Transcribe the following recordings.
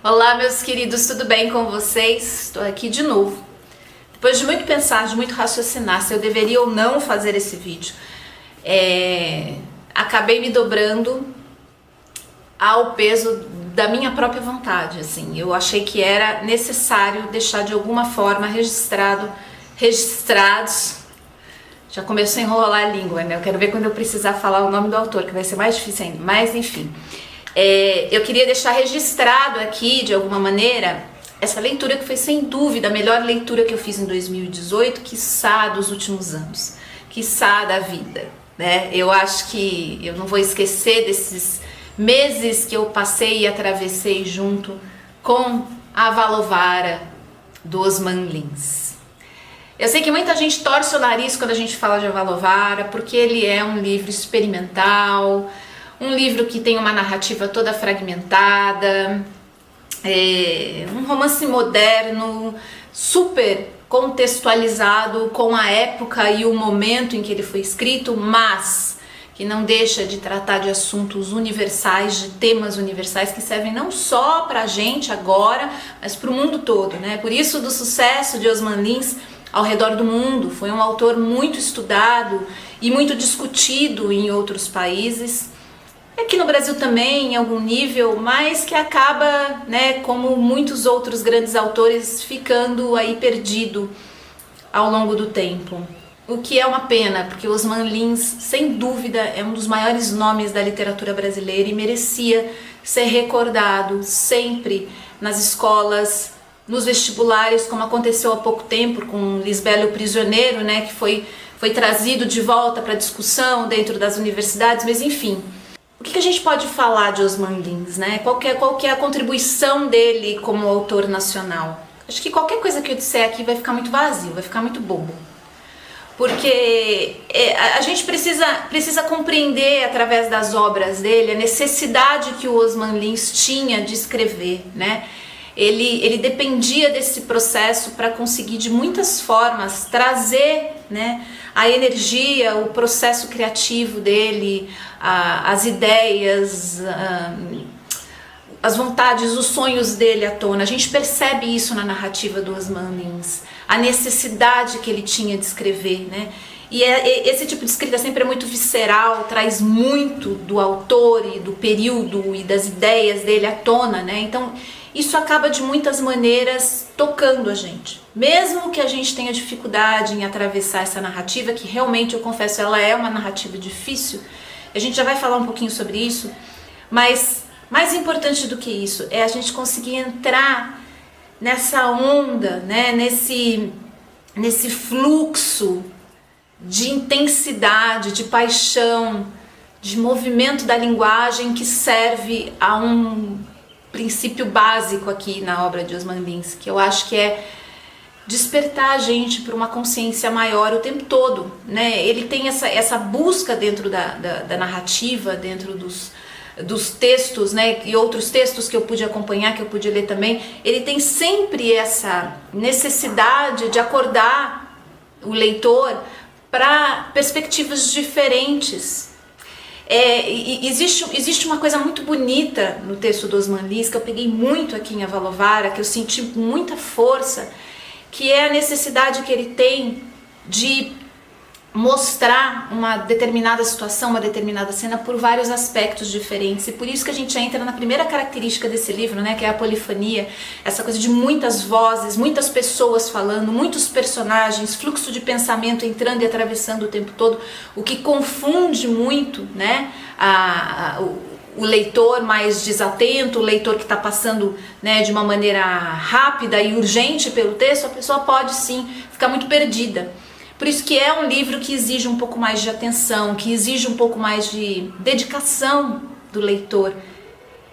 Olá, meus queridos, tudo bem com vocês? Estou aqui de novo. Depois de muito pensar, de muito raciocinar se eu deveria ou não fazer esse vídeo, acabei me dobrando ao peso da minha própria vontade. Assim, eu achei que era necessário deixar de alguma forma registrados. Já começou a enrolar a língua, né? Eu quero ver quando eu precisar falar o nome do autor, que vai ser mais difícil ainda. Mas enfim, eu queria deixar registrado aqui, de alguma maneira, essa leitura que foi sem dúvida a melhor leitura que eu fiz em 2018, quiçá dos últimos anos, quiçá da vida, né? Eu acho que eu não vou esquecer desses meses que eu passei e atravessei junto com a Avalovara do Osman Lins. Eu sei que muita gente torce o nariz quando a gente fala de Avalovara, porque ele é um livro experimental, um livro que tem uma narrativa toda fragmentada, um romance moderno, super contextualizado com a época e o momento em que ele foi escrito, mas que não deixa de tratar de assuntos universais, de temas universais que servem não só pra gente agora, mas pro mundo todo, né? Por isso do sucesso de Osman Lins ao redor do mundo. Foi um autor muito estudado e muito discutido em outros países, aqui no Brasil também em algum nível, mas que acaba, né, como muitos outros grandes autores, ficando aí perdido ao longo do tempo. O que é uma pena, porque Osman Lins, sem dúvida, é um dos maiores nomes da literatura brasileira e merecia ser recordado sempre nas escolas, nos vestibulares, como aconteceu há pouco tempo com Lisbela o Prisioneiro, né, que foi trazido de volta para discussão dentro das universidades, mas enfim. O que a gente pode falar de Osman Lins, né? Qual que é a contribuição dele como autor nacional? Acho que qualquer coisa que eu disser aqui vai ficar muito vazio, vai ficar muito bobo. Porque a gente precisa compreender através das obras dele a necessidade que o Osman Lins tinha de escrever, né? Ele dependia desse processo para conseguir de muitas formas trazer, né, a energia, o processo criativo dele, as ideias, as vontades, os sonhos dele à tona. A gente percebe isso na narrativa do Osman Lins, a necessidade que ele tinha de escrever, né? E esse tipo de escrita sempre é muito visceral, traz muito do autor e do período e das ideias dele à tona, né? Então isso acaba de muitas maneiras tocando a gente. Mesmo que a gente tenha dificuldade em atravessar essa narrativa, que realmente, eu confesso, ela é uma narrativa difícil, a gente já vai falar um pouquinho sobre isso, mas mais importante do que isso é a gente conseguir entrar nessa onda, né? nesse fluxo de intensidade, de paixão, de movimento da linguagem que serve a um princípio básico aqui na obra de Osman Lins, que eu acho que é despertar a gente para uma consciência maior o tempo todo, né? Ele tem essa busca dentro da narrativa, dentro dos textos, né? E outros textos que eu pude acompanhar, que eu pude ler também. Ele tem sempre essa necessidade de acordar o leitor para perspectivas diferentes. Existe uma coisa muito bonita no texto do Osman Lins, que eu peguei muito aqui em Avalovara, que eu senti muita força, que é a necessidade que ele tem de mostrar uma determinada situação, uma determinada cena por vários aspectos diferentes. E por isso que a gente entra na primeira característica desse livro, né, que é a polifonia, essa coisa de muitas vozes, muitas pessoas falando, muitos personagens, fluxo de pensamento entrando e atravessando o tempo todo, o que confunde muito, né, o leitor mais desatento, o leitor que está passando, né, de uma maneira rápida e urgente pelo texto. A pessoa pode sim ficar muito perdida. Por isso que é um livro que exige um pouco mais de atenção, que exige um pouco mais de dedicação do leitor.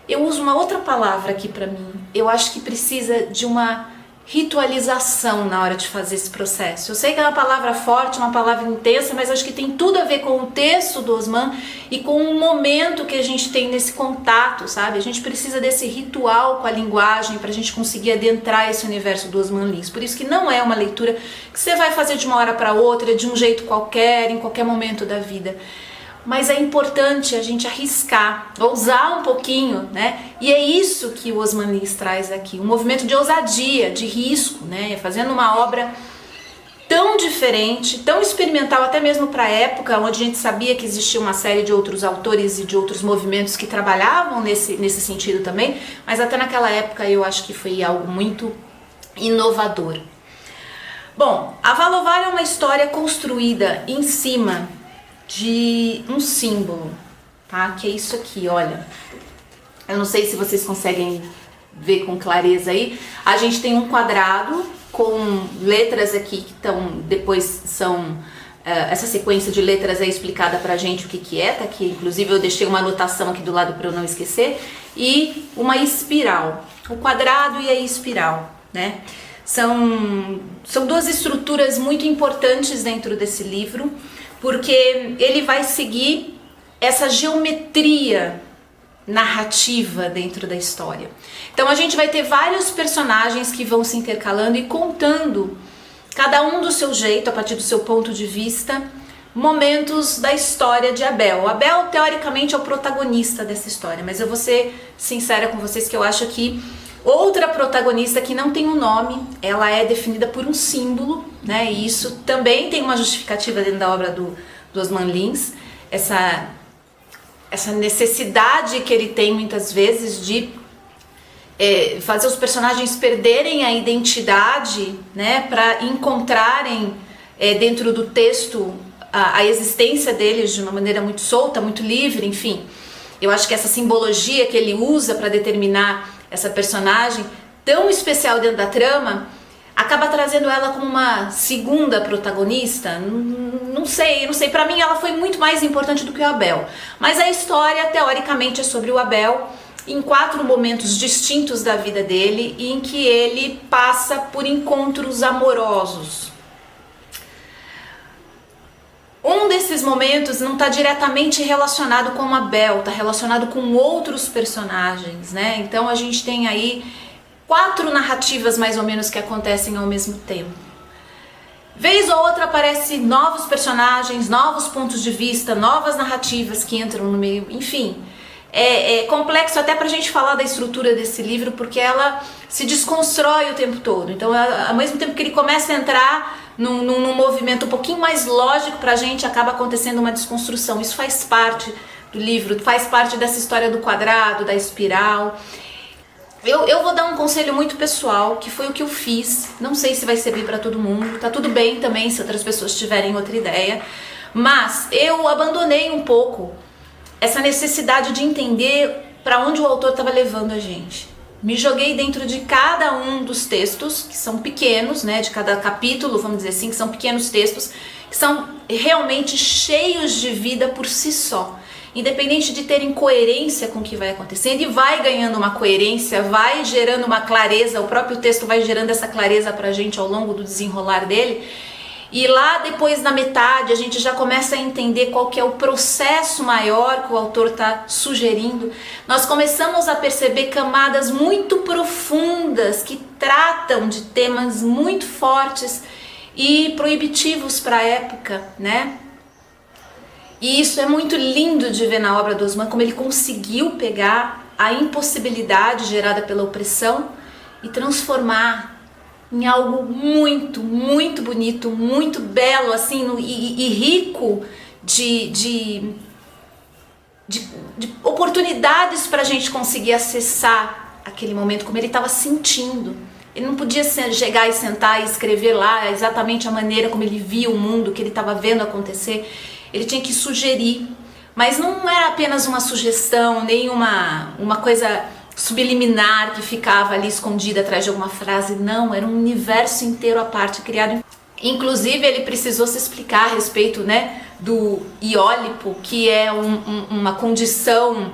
Eu uso uma outra palavra aqui para mim. Eu acho que precisa de uma ritualização na hora de fazer esse processo. Eu sei que é uma palavra forte, uma palavra intensa, mas acho que tem tudo a ver com o texto do Osman e com o momento que a gente tem nesse contato, sabe? A gente precisa desse ritual com a linguagem para a gente conseguir adentrar esse universo do Osman Lins. Por isso que não é uma leitura que você vai fazer de uma hora para outra, de um jeito qualquer, em qualquer momento da vida. mas é importante a gente arriscar, ousar um pouquinho, né? E é isso que o Osman Lins traz aqui, um movimento de ousadia, de risco, né? Fazendo uma obra tão diferente, tão experimental, até mesmo para a época, onde a gente sabia que existia uma série de outros autores e de outros movimentos que trabalhavam nesse sentido também, mas até naquela época eu acho que foi algo muito inovador. Bom, a Valovar é uma história construída em cima de um símbolo, tá? Que é isso aqui, olha. Eu não sei se vocês conseguem ver com clareza aí. A gente tem um quadrado com letras aqui que depois são... essa sequência de letras é explicada pra gente o que é, tá aqui. Inclusive eu deixei uma anotação aqui do lado para eu não esquecer. E uma espiral, o quadrado e a espiral, né? São duas estruturas muito importantes dentro desse livro, porque ele vai seguir essa geometria narrativa dentro da história. Então a gente vai ter vários personagens que vão se intercalando e contando, cada um do seu jeito, a partir do seu ponto de vista, momentos da história de Abel. Abel, teoricamente, é o protagonista dessa história, mas eu vou ser sincera com vocês que eu acho que outra protagonista que não tem um nome, ela é definida por um símbolo, né? E isso também tem uma justificativa dentro da obra do Osman Lins, essa necessidade que ele tem muitas vezes de fazer os personagens perderem a identidade, né? Para encontrarem dentro do texto a existência deles de uma maneira muito solta, muito livre, enfim. Eu acho que essa simbologia que ele usa para determinar essa personagem tão especial dentro da trama acaba trazendo ela como uma segunda protagonista. Não sei, para mim ela foi muito mais importante do que o Abel, mas a história teoricamente é sobre o Abel em 4 momentos distintos da vida dele, em que ele passa por encontros amorosos. Um desses momentos não está diretamente relacionado com Abel, está relacionado com outros personagens, né? Então a gente tem aí 4 narrativas mais ou menos que acontecem ao mesmo tempo. Vez ou outra aparecem novos personagens, novos pontos de vista, novas narrativas que entram no meio, enfim. É complexo até pra gente falar da estrutura desse livro, porque ela se desconstrói o tempo todo. Então, ao mesmo tempo que ele começa a entrar num movimento um pouquinho mais lógico pra gente, acaba acontecendo uma desconstrução. Isso faz parte do livro, faz parte dessa história do quadrado, da espiral. Eu vou dar um conselho muito pessoal, que foi o que eu fiz. Não sei se vai servir pra todo mundo, tá tudo bem também se outras pessoas tiverem outra ideia. Mas eu abandonei um pouco essa necessidade de entender para onde o autor estava levando a gente. Me joguei dentro de cada um dos textos, que são pequenos, né, de cada capítulo, vamos dizer assim, que são pequenos textos, que são realmente cheios de vida por si só. Independente de terem coerência com o que vai acontecendo, e vai ganhando uma coerência, vai gerando uma clareza, o próprio texto vai gerando essa clareza pra gente ao longo do desenrolar dele. E lá depois na metade a gente já começa a entender qual que é o processo maior que o autor está sugerindo. Nós começamos a perceber camadas muito profundas que tratam de temas muito fortes e proibitivos para a época, né? E isso é muito lindo de ver na obra do Osman, como ele conseguiu pegar a impossibilidade gerada pela opressão e transformar em algo muito, muito bonito, muito belo, assim, e rico de oportunidades para a gente conseguir acessar aquele momento, como ele estava sentindo. Ele não podia chegar e sentar e escrever lá exatamente a maneira como ele via o mundo, que ele estava vendo acontecer. Ele tinha que sugerir, mas não era apenas uma sugestão, nem uma coisa subliminar que ficava ali escondida atrás de alguma frase, não, era um universo inteiro à parte criado. Inclusive ele precisou se explicar a respeito, né, do iólipo, que é uma condição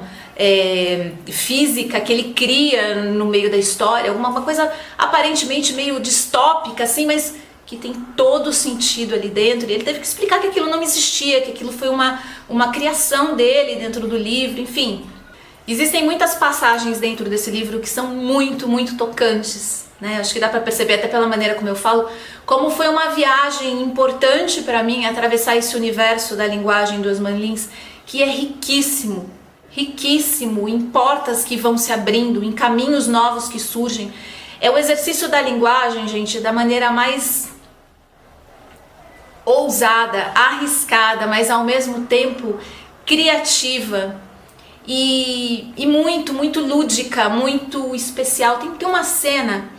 física que ele cria no meio da história, uma coisa aparentemente meio distópica assim, mas que tem todo sentido ali dentro. E ele teve que explicar que aquilo não existia, que aquilo foi uma criação dele dentro do livro, enfim. Existem muitas passagens dentro desse livro que são muito, muito tocantes, né? Acho que dá para perceber até pela maneira como eu falo, como foi uma viagem importante para mim atravessar esse universo da linguagem do Osman Lins, que é riquíssimo, riquíssimo em portas que vão se abrindo, em caminhos novos que surgem. É o exercício da linguagem, gente, da maneira mais ousada, arriscada, mas ao mesmo tempo criativa e muito, muito lúdica, muito especial. Tem uma cena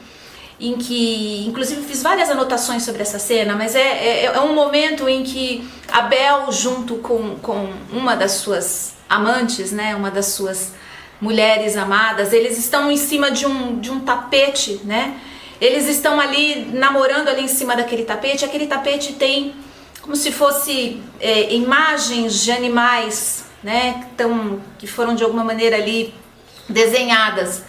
em que, inclusive fiz várias anotações sobre essa cena, mas é um momento em que Abel, junto com uma das suas amantes, né, uma das suas mulheres amadas, eles estão em cima de um tapete, né? Eles estão ali namorando ali em cima daquele tapete. Aquele tapete tem como se fosse imagens de animais, né? Que foram de alguma maneira ali desenhadas.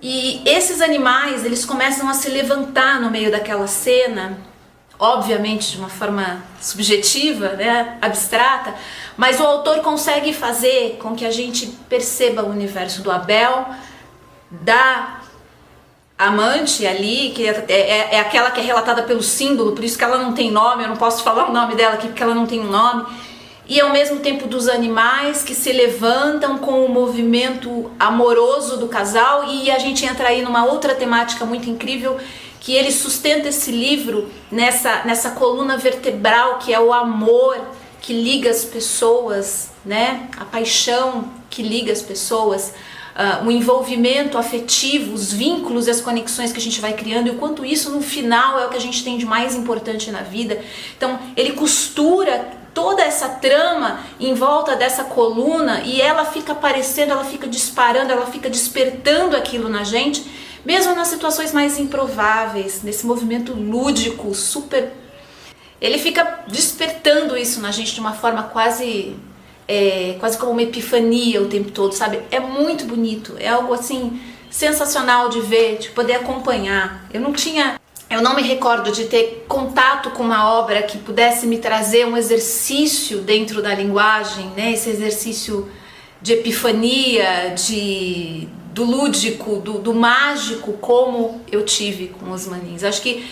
E esses animais, eles começam a se levantar no meio daquela cena, obviamente de uma forma subjetiva, né, abstrata, mas o autor consegue fazer com que a gente perceba o universo do Abel, da amante ali, que é aquela que é relatada pelo símbolo, por isso que ela não tem nome, eu não posso falar o nome dela aqui porque ela não tem um nome, e ao mesmo tempo dos animais que se levantam com o movimento amoroso do casal. E a gente entra aí numa outra temática muito incrível, que ele sustenta esse livro nessa coluna vertebral, que é o amor que liga as pessoas, né? A paixão que liga as pessoas, o envolvimento afetivo, os vínculos e as conexões que a gente vai criando, e o quanto isso no final é o que a gente tem de mais importante na vida. Então ele costura toda essa trama em volta dessa coluna e ela fica aparecendo, ela fica disparando, ela fica despertando aquilo na gente, mesmo nas situações mais improváveis, nesse movimento lúdico, super... Ele fica despertando isso na gente de uma forma quase como uma epifania o tempo todo, sabe? É muito bonito, é algo assim sensacional de ver, de poder acompanhar. Eu não me recordo de ter contato com uma obra que pudesse me trazer um exercício dentro da linguagem, né? Esse exercício de epifania, do lúdico, do mágico, como eu tive com Osman Lins. Acho que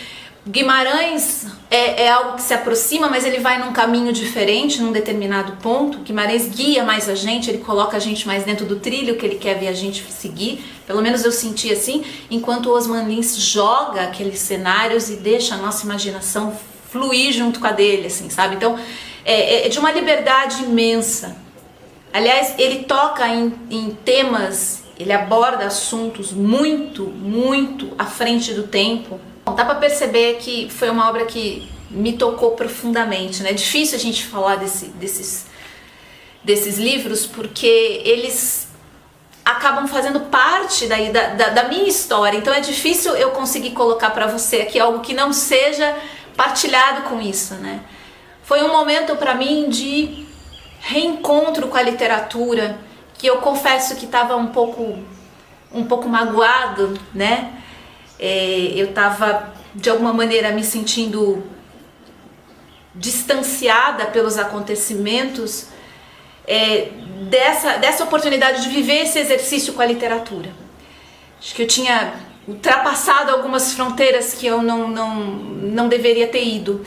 Guimarães é algo que se aproxima, mas ele vai num caminho diferente num determinado ponto. Guimarães guia mais a gente, ele coloca a gente mais dentro do trilho que ele quer ver a gente seguir. Pelo menos eu senti assim, enquanto o Osman Lins joga aqueles cenários e deixa a nossa imaginação fluir junto com a dele, assim, sabe? Então, é de uma liberdade imensa. Aliás, ele toca em temas, ele aborda assuntos muito, muito à frente do tempo. Bom, dá para perceber que foi uma obra que me tocou profundamente, né? É difícil a gente falar desses livros porque eles acabam fazendo parte da minha história, então é difícil eu conseguir colocar para você aqui algo que não seja partilhado com isso, né? Foi um momento para mim de reencontro com a literatura, que eu confesso que estava um pouco magoado, né? Eu estava de alguma maneira me sentindo distanciada pelos acontecimentos dessa oportunidade de viver esse exercício com a literatura. Acho que eu tinha ultrapassado algumas fronteiras que eu não deveria ter ido,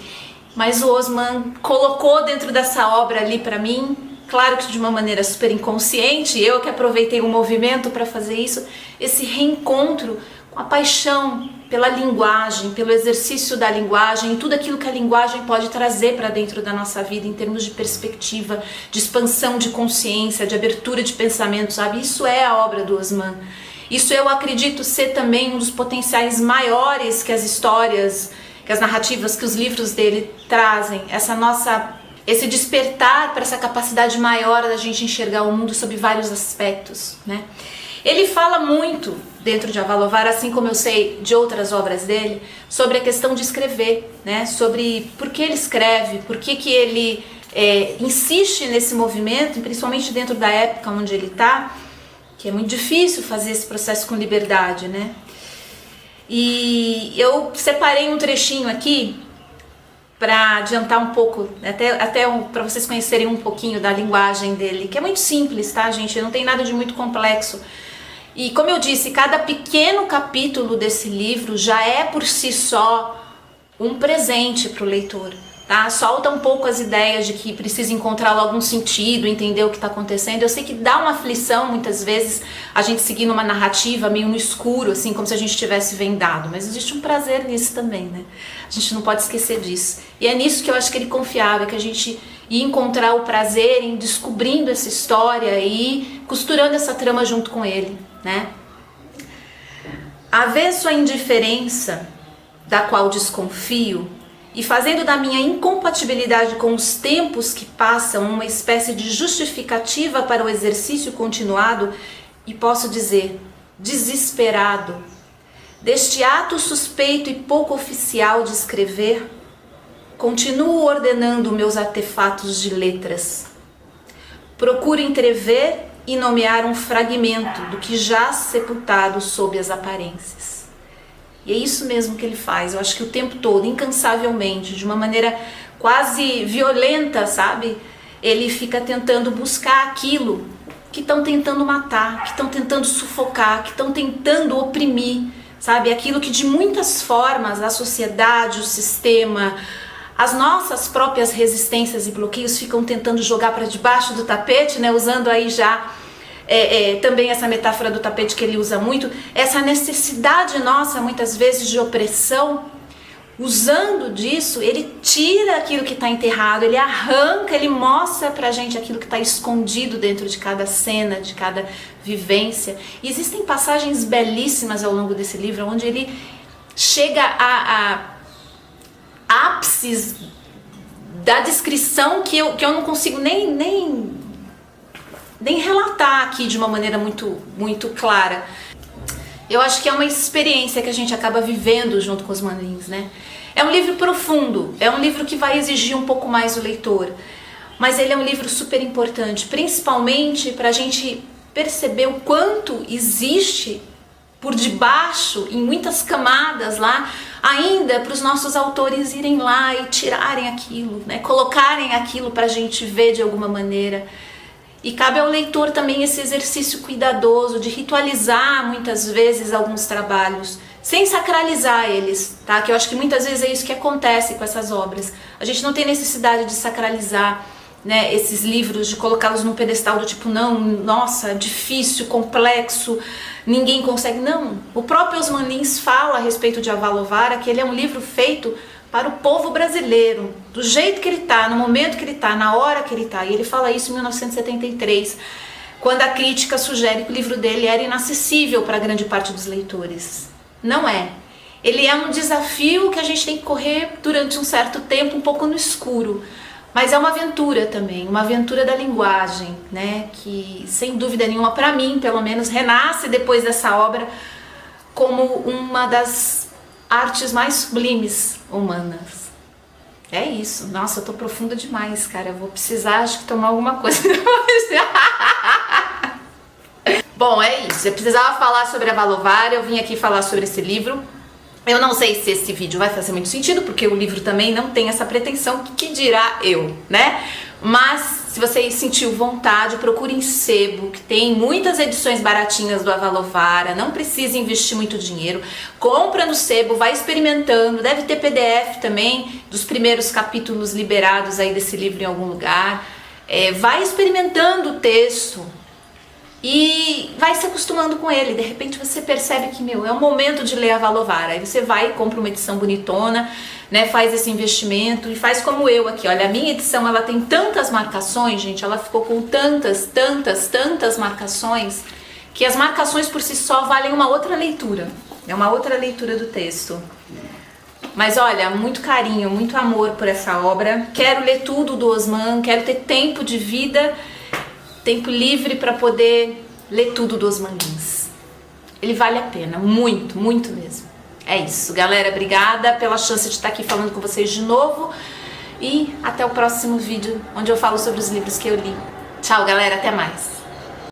mas o Osman colocou dentro dessa obra ali para mim, claro que de uma maneira super inconsciente, eu que aproveitei o movimento para fazer isso, esse reencontro com a paixão pela linguagem, pelo exercício da linguagem e tudo aquilo que a linguagem pode trazer para dentro da nossa vida em termos de perspectiva, de expansão de consciência, de abertura de pensamento, sabe? Isso é a obra do Osman. Isso eu acredito ser também um dos potenciais maiores que as histórias, que as narrativas, que os livros dele trazem, esse despertar para essa capacidade maior da gente enxergar o mundo sob vários aspectos, né? Ele fala muito dentro de Avalovar, assim como eu sei de outras obras dele, sobre a questão de escrever, né? Sobre por que ele escreve, por que ele insiste nesse movimento, principalmente dentro da época onde ele está, que é muito difícil fazer esse processo com liberdade, né? E eu separei um trechinho aqui para adiantar um pouco, até para vocês conhecerem um pouquinho da linguagem dele, que é muito simples, tá, gente? Não tem nada de muito complexo. E como eu disse, cada pequeno capítulo desse livro já é por si só um presente para o leitor. tá? Solta um pouco as ideias de que precisa encontrar algum sentido, entender o que está acontecendo. Eu sei que dá uma aflição muitas vezes a gente seguir numa narrativa meio no escuro, assim, como se a gente tivesse vendado, mas existe um prazer nisso também, né? A gente não pode esquecer disso. E é nisso que eu acho que ele confiava, que a gente ia encontrar o prazer em descobrindo essa história e costurando essa trama junto com ele, né? Avesso à indiferença, da qual desconfio, e fazendo da minha incompatibilidade com os tempos que passam uma espécie de justificativa para o exercício continuado, e posso dizer, desesperado, deste ato suspeito e pouco oficial de escrever, continuo ordenando meus artefatos de letras. Procuro entrever e nomear um fragmento do que jaz sepultado sob as aparências. E é isso mesmo que ele faz, eu acho que o tempo todo, incansavelmente, de uma maneira quase violenta, sabe? Ele fica tentando buscar aquilo que estão tentando matar, que estão tentando sufocar, que estão tentando oprimir, sabe? Aquilo que de muitas formas a sociedade, o sistema, as nossas próprias resistências e bloqueios ficam tentando jogar para debaixo do tapete, né? Usando aí já também essa metáfora do tapete que ele usa muito, essa necessidade nossa muitas vezes de opressão. Usando disso, ele tira aquilo que está enterrado, ele arranca, ele mostra pra gente aquilo que está escondido dentro de cada cena, de cada vivência. E existem passagens belíssimas ao longo desse livro, onde ele chega a ápices da descrição que eu não consigo nem relatar aqui de uma maneira muito clara. Eu acho que é uma experiência que a gente acaba vivendo junto com os Manlins, né? É um livro profundo, é um livro que vai exigir um pouco mais do leitor, mas ele é um livro super importante, principalmente para a gente perceber o quanto existe por debaixo, em muitas camadas lá, ainda para os nossos autores irem lá e tirarem aquilo, né? Colocarem aquilo para a gente ver de alguma maneira. E cabe ao leitor também esse exercício cuidadoso de ritualizar muitas vezes alguns trabalhos, sem sacralizar eles, tá? Que eu acho que muitas vezes é isso que acontece com essas obras. A gente não tem necessidade de sacralizar, né, esses livros, de colocá-los num pedestal do tipo, não, nossa, difícil, complexo, ninguém consegue. Não, o próprio Osman Lins fala a respeito de Avalovara que ele é um livro feito para o povo brasileiro, do jeito que ele está, no momento que ele está, na hora que ele está. E ele fala isso em 1973, quando a crítica sugere que o livro dele era inacessível para grande parte dos leitores. Não é. Ele é um desafio que a gente tem que correr durante um certo tempo, um pouco no escuro. Mas é uma aventura também, uma aventura da linguagem, né? Que, sem dúvida nenhuma, para mim, pelo menos, renasce depois dessa obra como uma das artes mais sublimes humanas. É isso. Nossa, eu tô profunda demais, cara. Eu vou precisar, acho que, tomar alguma coisa depois. Bom, é isso. Eu precisava falar sobre a Avalovara, eu vim aqui falar sobre esse livro. Eu não sei se esse vídeo vai fazer muito sentido, porque o livro também não tem essa pretensão, que dirá eu, né? Mas se você sentiu vontade, procure em sebo, que tem muitas edições baratinhas do Avalovara, não precisa investir muito dinheiro. Compra no sebo, vai experimentando, deve ter PDF também dos primeiros capítulos liberados aí desse livro em algum lugar. Vai experimentando o texto e vai se acostumando com ele. De repente você percebe que, é o momento de ler Avalovara. Aí você vai e compra uma edição bonitona, né, faz esse investimento e faz como eu aqui. Olha, a minha edição, ela tem tantas marcações, gente, ela ficou com tantas marcações, que as marcações por si só valem uma outra leitura. É uma outra leitura do texto. Mas olha, muito carinho, muito amor por essa obra. Quero ler tudo do Osman, quero ter tempo de vida, tempo livre para poder ler tudo do Osman Lins. Ele vale a pena, muito, muito mesmo. É isso, galera, obrigada pela chance de estar aqui falando com vocês de novo e até o próximo vídeo, onde eu falo sobre os livros que eu li. Tchau, galera, até mais.